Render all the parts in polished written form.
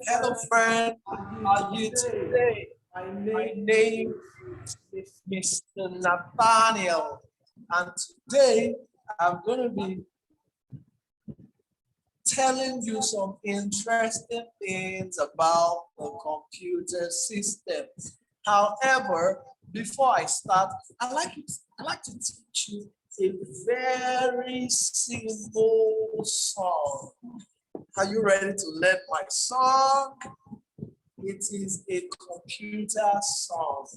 Hello, friend. How are you today? My name is Mr. Nathaniel, and today I'm going to be telling you some interesting things about the computer system. However, before I start, I like to teach you a very simple song. Are you ready to learn my song? It is a computer song.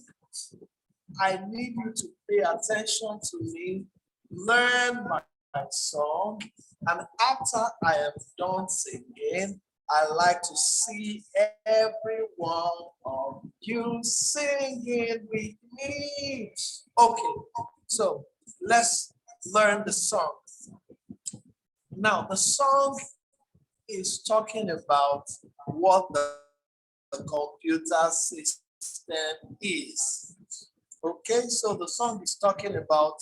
I need you to pay attention to me, learn my song, and after I am done singing, I like to see every one of you singing with me. Okay, so let's learn the song. Now, the song is talking about what the computer system is. Okay, so the song is talking about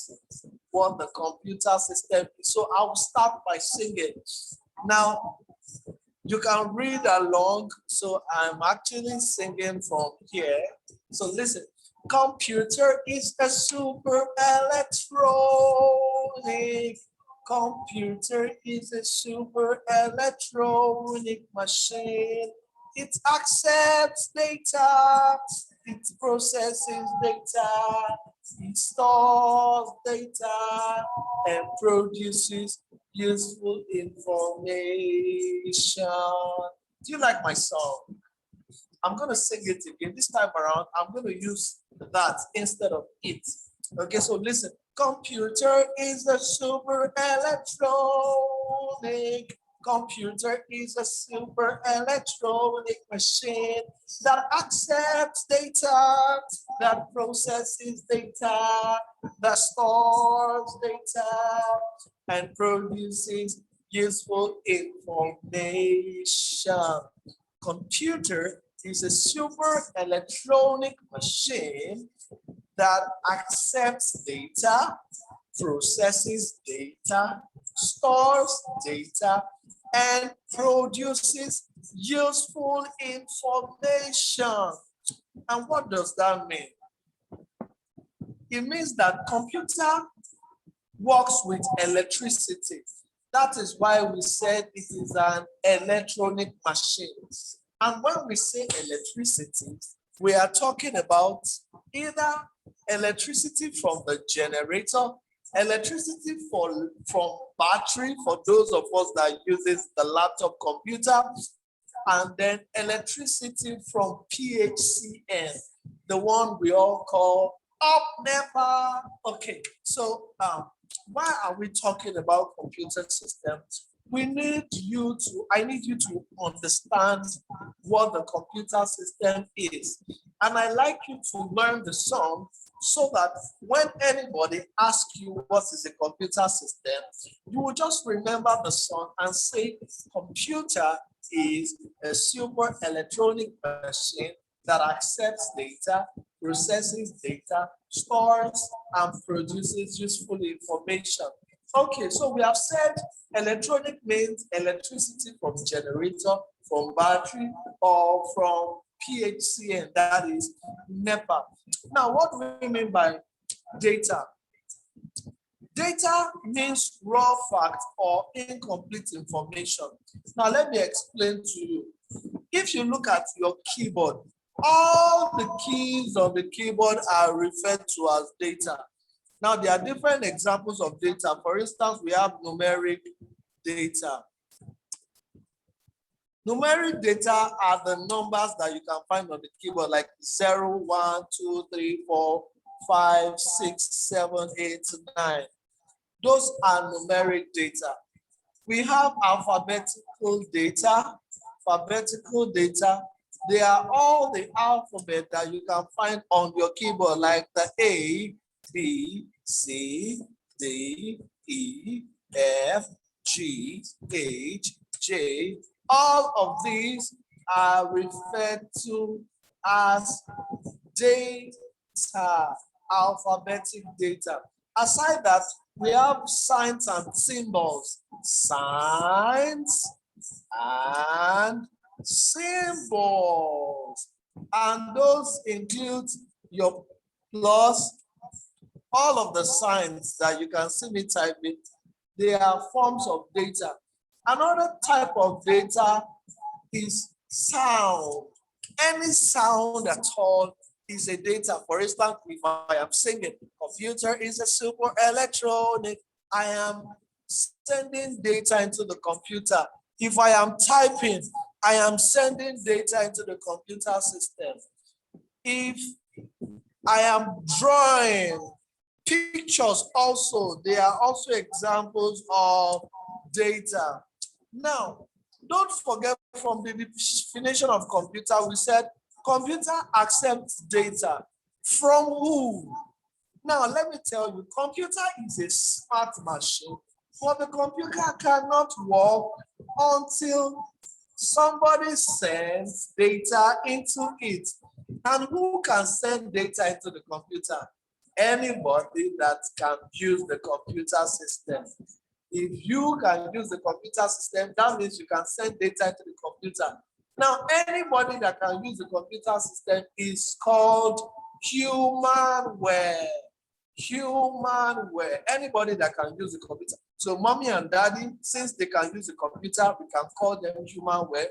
what the computer system is. So I'll start by singing. Now, you can read along. So I'm actually singing from here. So listen. Computer is a super electronic. Computer is a super electronic machine. It accepts data, it processes data, it stores data, and produces useful information. Do you like my song? I'm going to sing it again. This time around, I'm going to use that instead of it. Okay, so listen. Computer is a super electronic. Computer is a super electronic machine that accepts data, that processes data, that stores data, and produces useful information. Computer is a super electronic machine that accepts data, processes data, stores data, and produces useful information. And what does that mean? It means that computer works with electricity. That is why we said it is an electronic machine. And when we say electricity, we are talking about either electricity from the generator, electricity from battery for those of us that uses the laptop computer, and then electricity from PHCN, the one we all call up NEPA. Okay, so why are we talking about computer systems? I need you to understand what the computer system is. And I like you to learn the song so that when anybody asks you what is a computer system, you will just remember the song and say, computer is a super electronic machine that accepts data, processes data, stores, and produces useful information. Okay, so we have said electronic means electricity from generator, from battery, or from PHCN, that is NEPA. Now, what do we mean by data? Data means raw fact or incomplete information. Now, let me explain to you. If you look at your keyboard, all the keys on the keyboard are referred to as data. Now, there are different examples of data. For instance, we have numeric data. Numeric data are the numbers that you can find on the keyboard, like 0, 1, 2, 3, 4, 5, 6, 7, 8, 9. Those are numeric data. We have alphabetical data. Alphabetical data, they are all the alphabet that you can find on your keyboard, like the A, B, C, D, E, F, G, H, J. All of these are referred to as data, alphabetic data. Aside that, we have signs and symbols. Signs and symbols. And those include your plus, all of the signs that you can see me typing. They are forms of data. Another type of data is sound. Any sound at all is a data. For instance, if I am singing, computer is a super electronic. I am sending data into the computer. If I am typing, I am sending data into the computer system. If I am drawing pictures also, they are also examples of data. Now, don't forget from the definition of computer, we said computer accepts data. From who? Now, let me tell you, computer is a smart machine, but the computer cannot work until somebody sends data into it. And who can send data into the computer? Anybody that can use the computer system. If you can use the computer system, that means you can send data into the computer. Now, anybody that can use the computer system is called humanware. Humanware. Anybody that can use the computer. So mommy and daddy, since they can use the computer, we can call them humanware.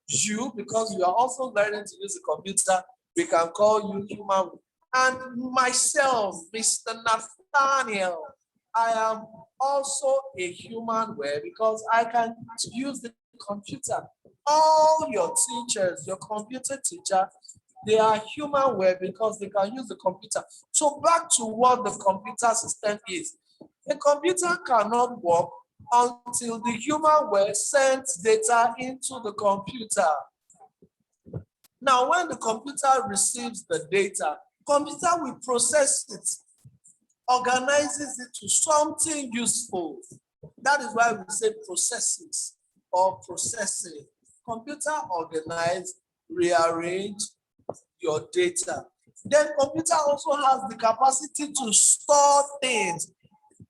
You, because you are also learning to use the computer, we can call you humanware. And myself, Mr. Nathaniel, I am also a humanware because I can use the computer. All your teachers, your computer teacher, they are humanware because they can use the computer. So back to what the computer system is. The computer cannot work until the humanware sends data into the computer. Now, when the computer receives the data, computer will process it, organizes it to something useful. That is why we say processes or processing. Computer organize, rearrange your data. Then computer also has the capacity to store things.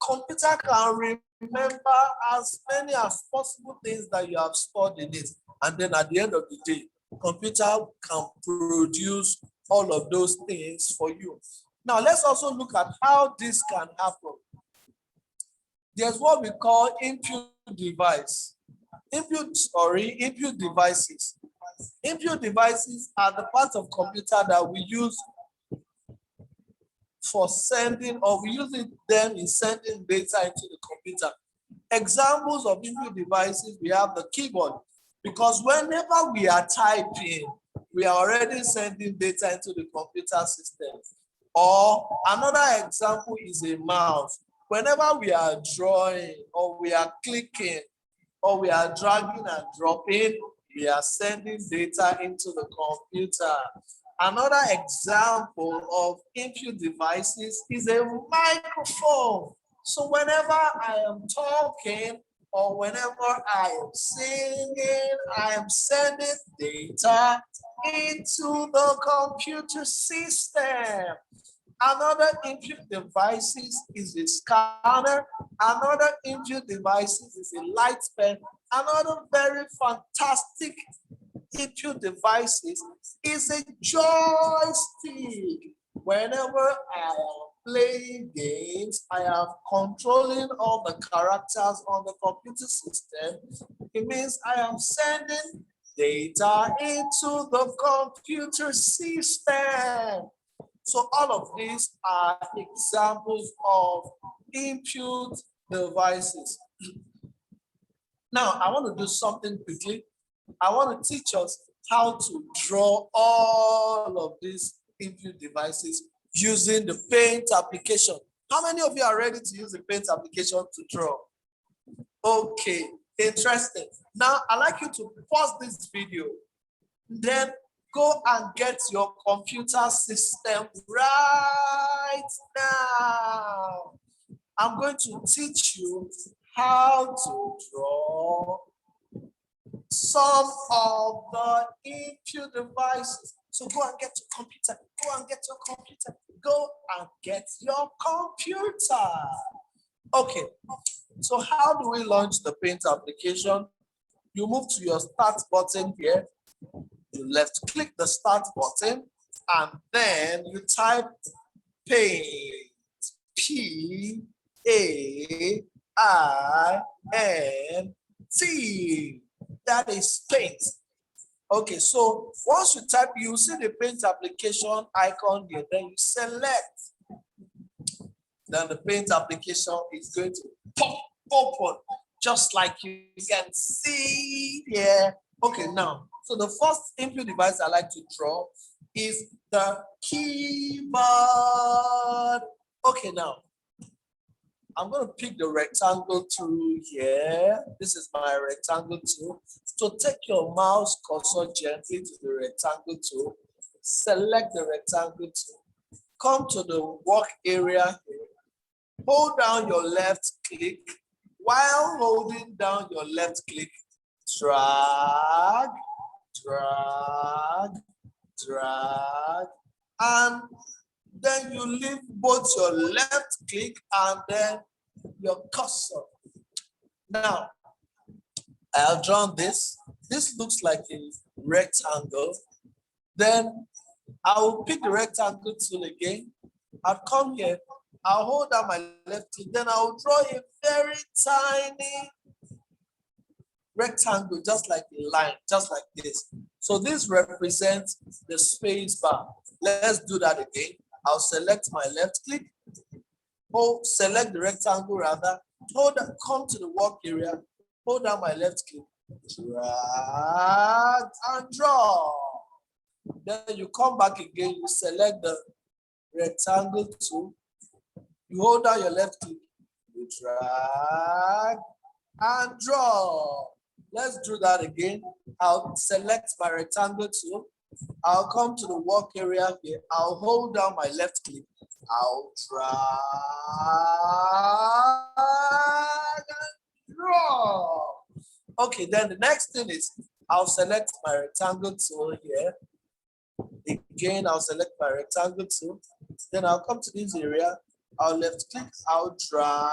Computer can remember as many as possible things that you have stored in it. And then at the end of the day, computer can produce all of those things for you. Now, let's also look at how this can happen. There's what we call input device. Input devices. Input devices are the parts of computer that we use for sending, or we use them in sending data into the computer. Examples of input devices, we have the keyboard, because whenever we are typing, we are already sending data into the computer system. Or another example is a mouse. Whenever we are drawing, or we are clicking, or we are dragging and dropping, we are sending data into the computer. Another example of input devices is a microphone. So whenever I am talking or whenever I am singing, I am sending data into the computer system. Another input devices is a scanner. Another input devices is a light pen. Another very fantastic input devices is a joystick. Whenever I am playing games, I am controlling all the characters on the computer system. It means I am sending data into the computer system. So all of these are examples of input devices. Now, I want to do something quickly. I want to teach us how to draw all of these input devices using the Paint application. How many of you are ready to use the Paint application to draw? Okay, interesting. Now, I'd like you to pause this video, then go and get your computer system right now. I'm going to teach you how to draw some of the input devices. So go and get your computer. Go and get your computer. Go and get your computer. Okay, so how do we launch the Paint application? You move to your start button here. You left click the start button and then you type paint. P-A-I-N-T. That is paint. Okay, so once you type, you see the paint application icon here, then you select. Then the paint application is going to pop open, just like you can see here. Okay, now, so the first input device I like to draw is the keyboard. Okay, now, I'm going to pick the rectangle tool here. This is my rectangle tool. So take your mouse cursor gently to the rectangle tool. Select the rectangle tool. Come to the work area here. Hold down your left click. While holding down your left click, drag, drag, drag, and then you leave both your left click and then your cursor. Now, I'll draw this. This looks like a rectangle. Then I will pick the rectangle tool again. I'll come here. I'll hold down my left click. Then I'll draw a very tiny rectangle, just like a line, just like this. So this represents the space bar. Let's do that again. I'll select my left click, or select the rectangle rather, come to the work area, hold down my left click, drag and draw. Then you come back again, you select the rectangle tool, you hold down your left click, you drag and draw. Let's do that again. I'll select my rectangle tool. I'll come to the work area here. I'll hold down my left click. I'll drag and draw. Okay, then the next thing is I'll select my rectangle tool here. Again, I'll select my rectangle tool. Then I'll come to this area. I'll left click. I'll drag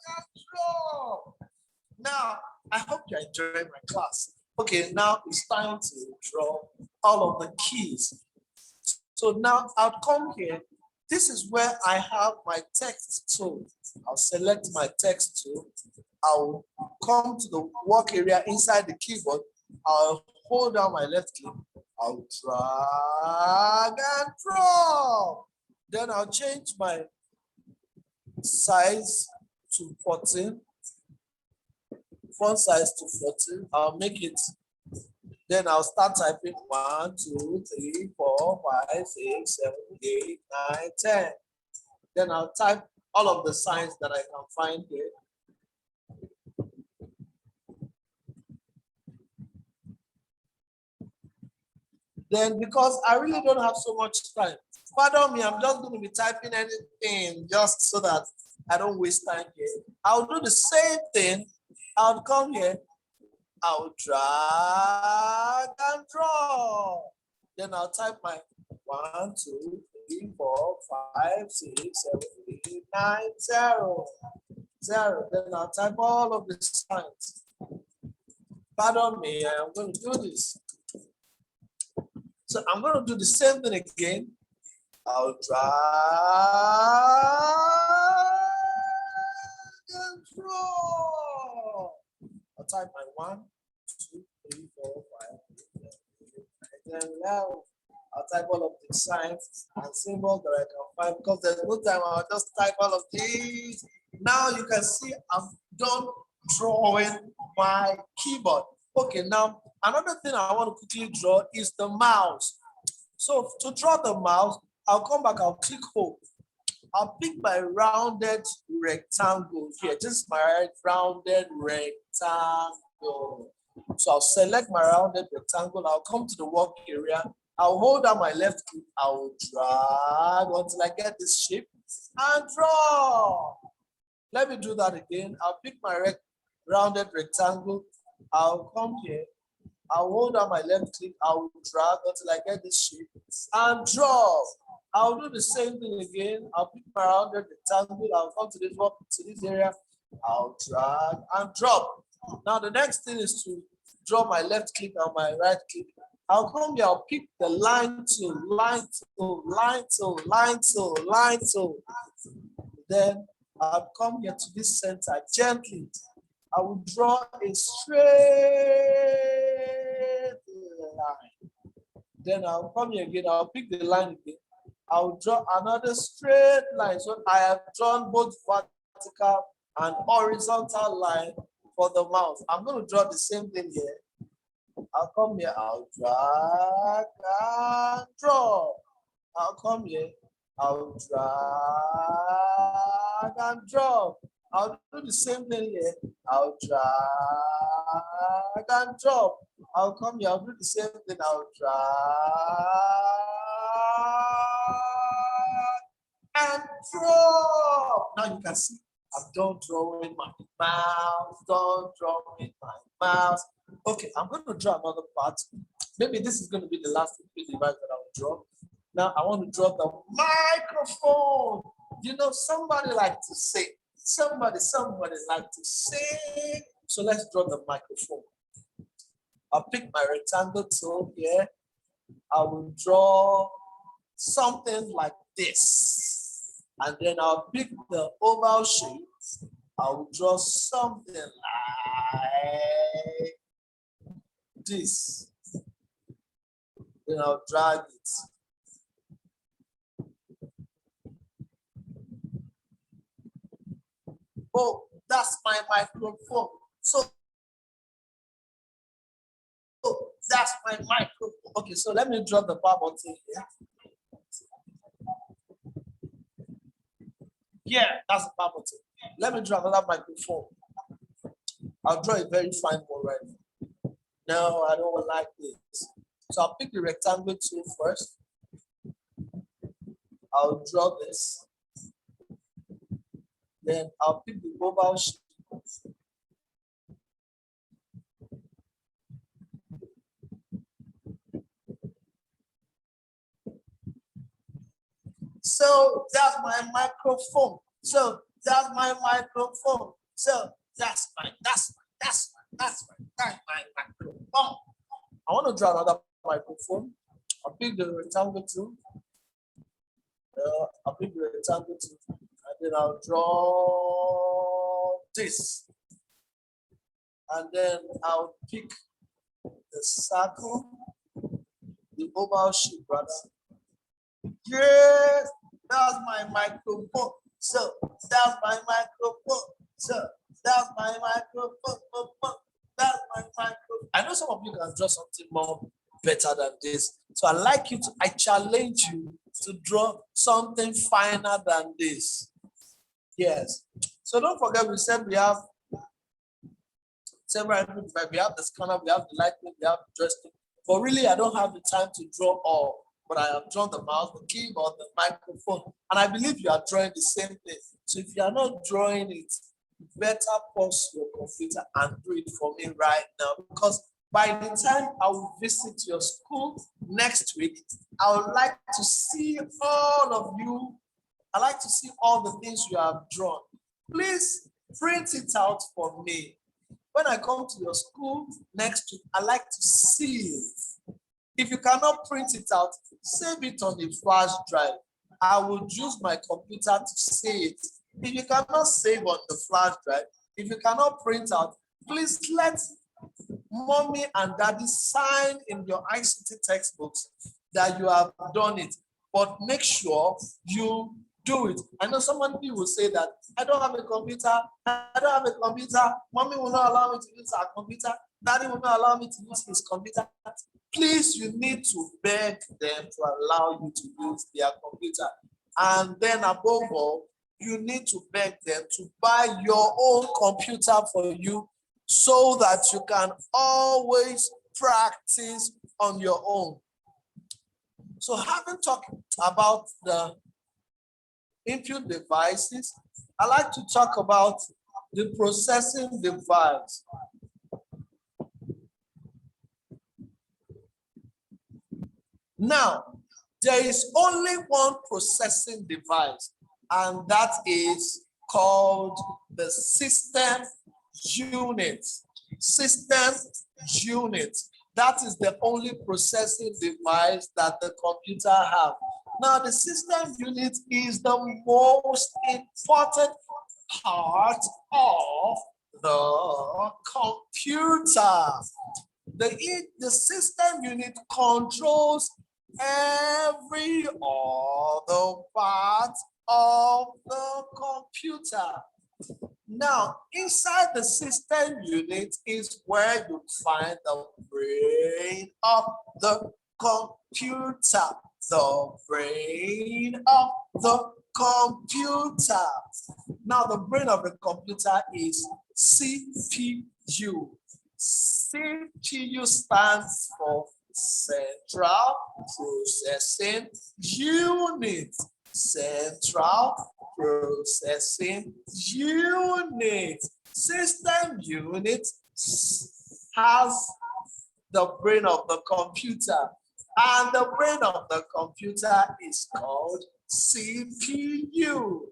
and draw. Now, I hope you're enjoying my class. Okay, now it's time to draw all of the keys. So now I'll come here. This is where I have my text tool. I'll select my text tool. I'll come to the work area inside the keyboard. I'll hold down my left click. I'll drag and draw. Then I'll change my size to 14. Font size to 14. I'll make it. Then I'll start typing 1, 2, 3, 4, 5, 6, 7, 8, 9, 10. Then I'll type all of the signs that I can find here. Then because I really don't have so much time, pardon me, I'm just going to be typing anything just so that I don't waste time here. I'll do the same thing. I'll come here. I'll drag and draw. Then I'll type my 1, 2, 3, 4, 5, 6, 7, 8, 9, 0. 0. Then I'll type all of the signs. Pardon me, I'm going to do this. So I'm going to do the same thing again. I'll drag and draw. I'll type my 1, 2, 3, 4, 5, 6, 7, 8, 9, 10, 11. I'll type all of the signs and symbols that I can find because there's no time. I'll just type all of these. Now you can see I'm done drawing my keyboard. Okay, now another thing I want to quickly draw is the mouse. So to draw the mouse, I'll come back, I'll click hold. I'll pick my rounded rectangle here. This is my rounded rectangle. So I'll select my rounded rectangle. I'll come to the work area. I'll hold down my left click. I will drag until I get this shape and draw. Let me do that again. I'll pick my rounded rectangle. I'll come here. I'll hold down my left click. I'll drag until I get this shape and draw. I'll do the same thing again. I'll pick my rounded rectangle. I'll come to this area. I'll drag and drop. Now the next thing is to draw my left click and my right click. I'll come here, I'll pick the line tool, line tool, line tool, line tool, line tool. Then I'll come here to this center gently. I will draw a straight line. Then I'll come here again, I'll pick the line again. I'll draw another straight line. So I have drawn both vertical and horizontal line for the mouse. I'm going to draw the same thing here. I'll come here, I'll drag and drop. I'll come here, I'll drag and drop. I'll do the same thing here. I'll drag and drop. I'll come here, I'll do the same thing. I'll drag and drop. Now you can see I'm done drawing my mouse, done drawing my mouse. Okay, I'm going to draw another part. Maybe this is going to be the last device that I will draw. Now I want to draw the microphone. You know, somebody like to sing. Somebody like to sing. So let's draw the microphone. I'll pick my rectangle tool here. I will draw something like this. And then I'll pick the oval shape. I will draw something like this. Then I'll drag it. Oh, that's my microphone. So that's my microphone. Okay, so let me draw the bar button here. Yeah, that's the bar button. Let me draw another microphone. I'll draw a very fine one right now. No, I don't like this. So I'll pick the rectangle tool first. I'll draw this. Then I'll pick the oval shape. So that's my microphone. So that's my microphone. So that's my microphone. I want to draw another microphone. I'll pick the rectangle tool. I'll pick the rectangle tool, and then I'll draw this. And then I'll pick the circle, the oval shape, rather. Yes, that's my microphone. So that's my microphone. So that's my microphone. That's my microphone. I know some of you can draw something more better than this. So I challenge you to draw something finer than this. Yes. So don't forget, we said we have several input devices. We have the scanner, we have the lightning, we have the joystick. But really, I don't have the time to draw all. But I have drawn the mouse, the keyboard, the microphone. And I believe you are drawing the same thing. So if you are not drawing it, better pause your computer and do it for me right now. Because by the time I will visit your school next week, I would like to see all of you. I like to see all the things you have drawn. Please print it out for me. When I come to your school next week, I like to see it. If you cannot print it out, save it on the flash drive. I will use my computer to see it. If you cannot save on the flash drive, if you cannot print out, please let mommy and daddy sign in your ICT textbooks that you have done it. But make sure you do it. I know somebody will say that I don't have a computer. I don't have a computer. Mommy will not allow me to use our computer. Daddy will not allow me to use his computer. Please, you need to beg them to allow you to use their computer. And then above all, you need to beg them to buy your own computer for you so that you can always practice on your own. So having talked about the input devices, I like to talk about the processing device. Now, there is only one processing device, and that is called the system unit. system unit. That is the only processing device that the computer has. Now, the system unit is the most important part of the computer. The system unit controls every other part of the computer. Now, inside the system unit is where you find the brain of the computer. The brain of the computer. Now, the brain of the computer is CPU. CPU stands for Central Processing Unit. Central Processing Unit. System unit has the brain of the computer, and the brain of the computer is called CPU.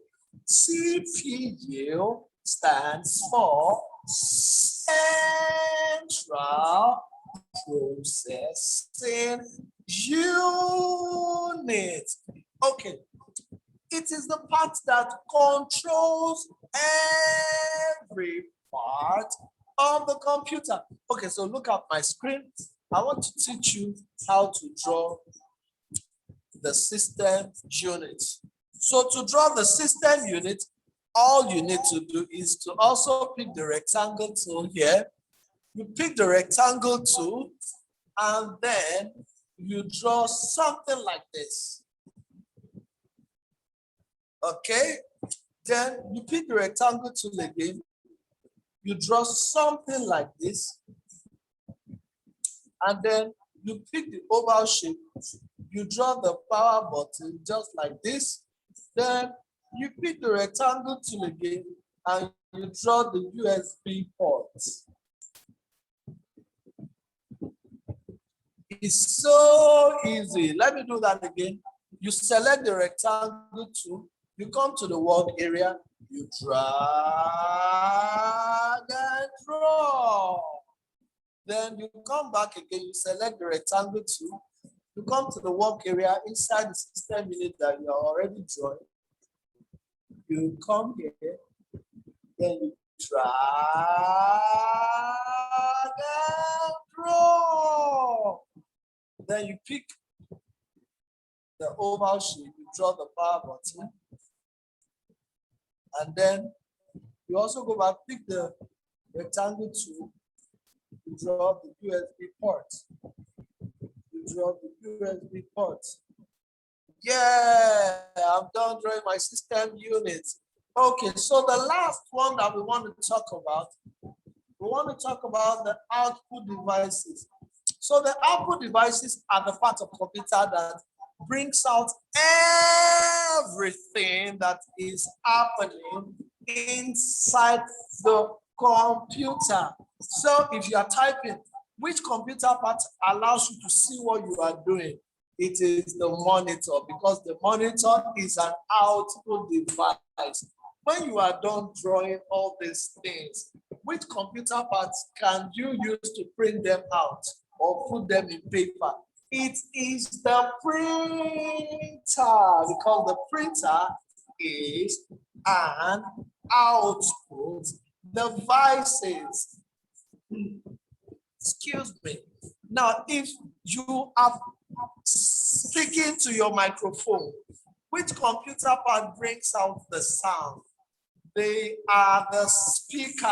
CPU stands for Central Processing Unit. Okay, it is the part that controls every part of the computer. Okay, so look at my screen. I want to teach you how to draw the system unit. So to draw the system unit, all you need to do is to also pick the rectangle tool here. You pick the rectangle tool and then you draw something like this. Okay, then you pick the rectangle tool again. You draw something like this. And then you pick the oval shape. You draw the power button just like this. Then you pick the rectangle tool again and you draw the USB port. It's so easy. Let me do that again. You select the rectangle tool, you come to the work area, you drag and drop. Then you come back again, you select the rectangle tool, you come to the work area inside the system unit that you are already drawing. You come here, then you drag and drop. Then you pick the oval shape, you draw the power button, and then you also go back, pick the rectangle tool, you draw the USB port. You draw the USB port. Yeah, I'm done drawing my system unit. Okay, so the last one that we want to talk about, the output devices. So the output devices are the part of computer that brings out everything that is happening inside the computer. So if you are typing, which computer part allows you to see what you are doing? It is the monitor, because the monitor is an output device. When you are done drawing all these things, which computer parts can you use to print them out or put them in paper? It is the printer, because the printer is an output devices. Excuse me. Now, if you are speaking to your microphone, which computer part brings out the sound? They are the speakers.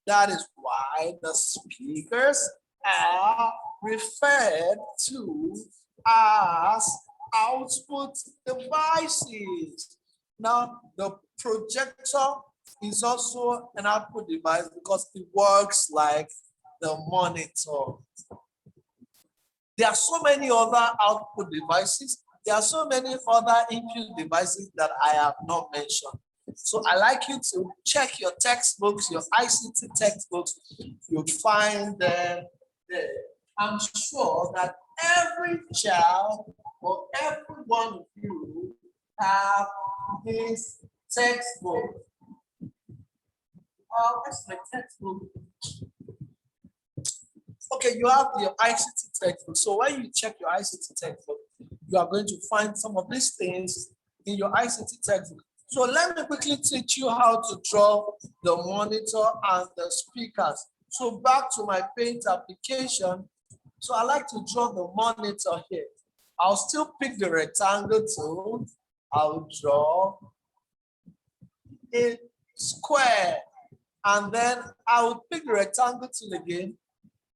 That is why the speakers are referred to as output devices. Now, the projector is also an output device because it works like the monitor. There are so many other output devices. There are so many other input devices that I have not mentioned. So I like you to check your textbooks, your ICT textbooks. You'll find them there. I'm sure that every child or every one of you have this textbook. What's my textbook? Okay, you have your ICT textbook. So when you check your ICT textbook, you are going to find some of these things in your ICT textbook. So let me quickly teach you how to draw the monitor and the speakers. So back to my Paint application. So I like to draw the monitor here. I'll still pick the rectangle tool. I'll draw a square. And then I will pick the rectangle tool again.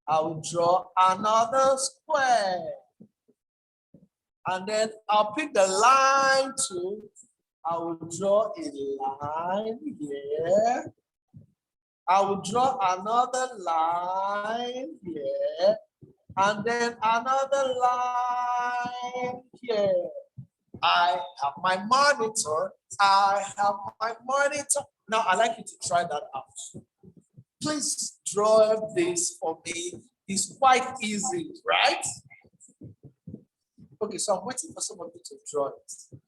I will draw another square. And then I'll pick the line tool. I will draw a line here. I will draw another line here. And then another line here. I have my monitor. I have my monitor. Now I'd like you to try that out. Please draw this for me. It's quite easy, right? Okay, so I'm waiting for somebody to draw it.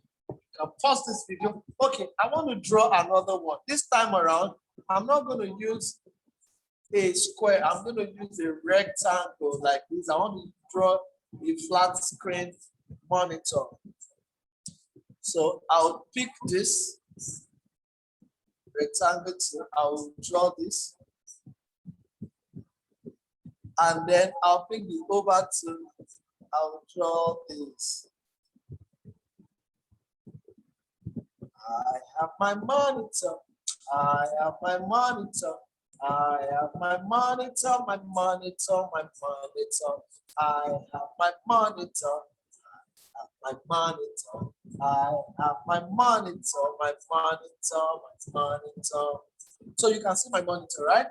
I'll pause this video. Okay, I want to draw another one. This time around, I'm not going to use a square. I'm going to use a rectangle like this. I want to draw a flat screen monitor. So I'll pick this rectangle. I'll draw this. And then I'll pick the over tool. I'll draw this. I have my monitor. I have my monitor. I have my monitor, my monitor, my monitor. I have my monitor. I have my monitor. I have my monitor, my monitor, my monitor. So you can see my monitor, right?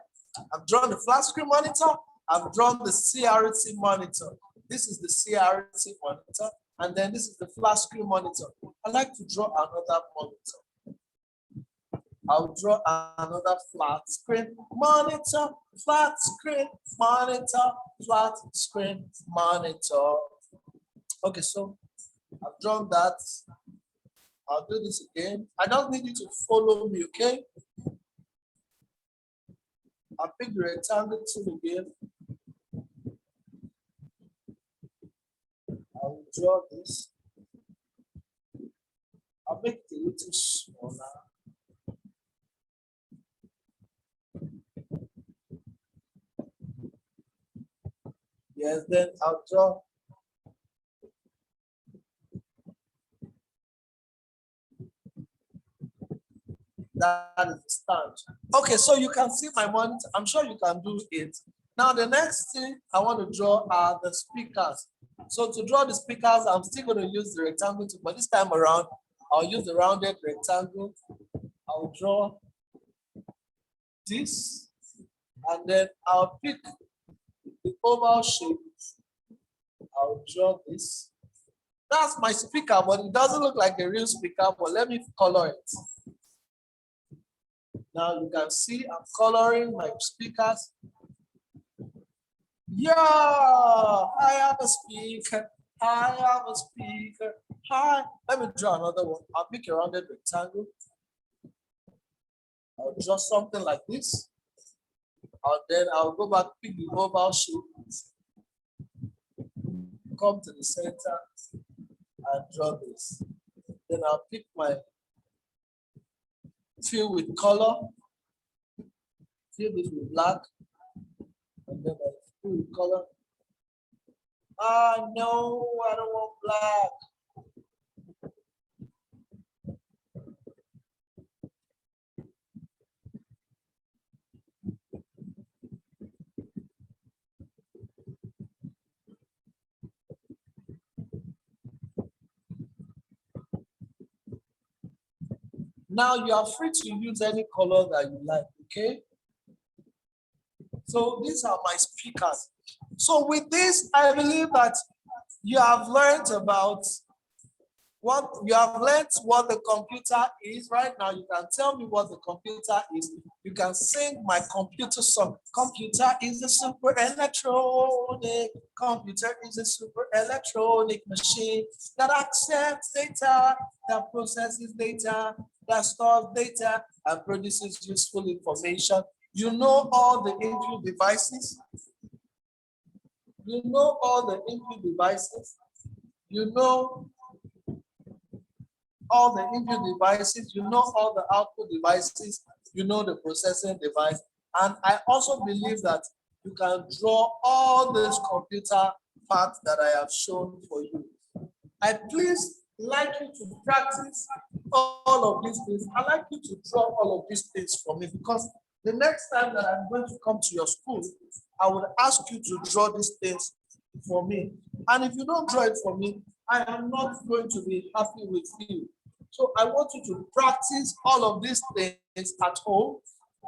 I've drawn the flat screen monitor. I've drawn the CRT monitor. This is the CRT monitor, and then this is the flat screen monitor. I like to draw another monitor. I'll draw another flat screen monitor, flat screen monitor, flat screen monitor. Okay, so I've drawn that. I'll do this again. I don't need you to follow me, okay? I'll pick the rectangle tool again. I'll draw this. I'll make it a little smaller. Yes, then I'll draw. That is the stand. Okay, so you can see my monitor. I'm sure you can do it. Now, the next thing I want to draw are the speakers. So to draw the speakers, I'm still going to use the rectangle tool, but this time around, I'll use the rounded rectangle. I'll draw this, and then I'll pick the oval shape. I'll draw this. That's my speaker, but it doesn't look like a real speaker, but let me color it. Now you can see I'm coloring my speakers. Yeah, I have a speaker. I have a speaker. Hi. Let me draw another one. I'll pick a rounded rectangle. I'll draw something like this. And then I'll go back, pick the oval shape. Come to the center and draw this. Then I'll pick my fill with color. Fill this with black. And then I fill with color. Ah, no, I don't want black. Now you are free to use any color that you like, okay? So these are my speakers. So with this, I believe that you have learned about what the computer is. Right now, you can tell me what the computer is. You can sing my computer song. Computer is a super electronic. Computer is a super electronic machine that accepts data, that processes data, that stores data, and produces useful information You know all the input devices. You know all the input devices. You know all the input devices. You know all the output devices. You know the processing device. And I also believe that you can draw all these computer parts that I have shown for you. I please like you to practice all of these things. I like you to draw all of these things for me, because the next time that I'm going to come to your school, I will ask you to draw these things for me. And if you don't draw it for me, I am not going to be happy with you. So I want you to practice all of these things at home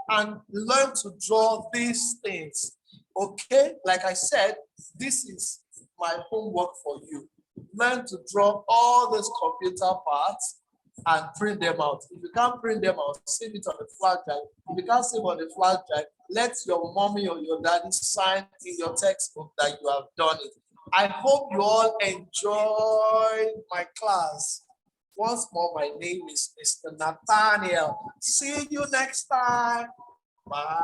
and learn to draw these things. Okay, like I said, this is my homework for you. Learn to draw all these computer parts and print them out. If you can't print them out, save it on the flash drive. If you can't save on the flash drive, let your mommy or your daddy sign in your textbook that you have done it. I hope you all enjoyed my class. Once more, my name is Mr. Nathaniel. See you next time. Bye.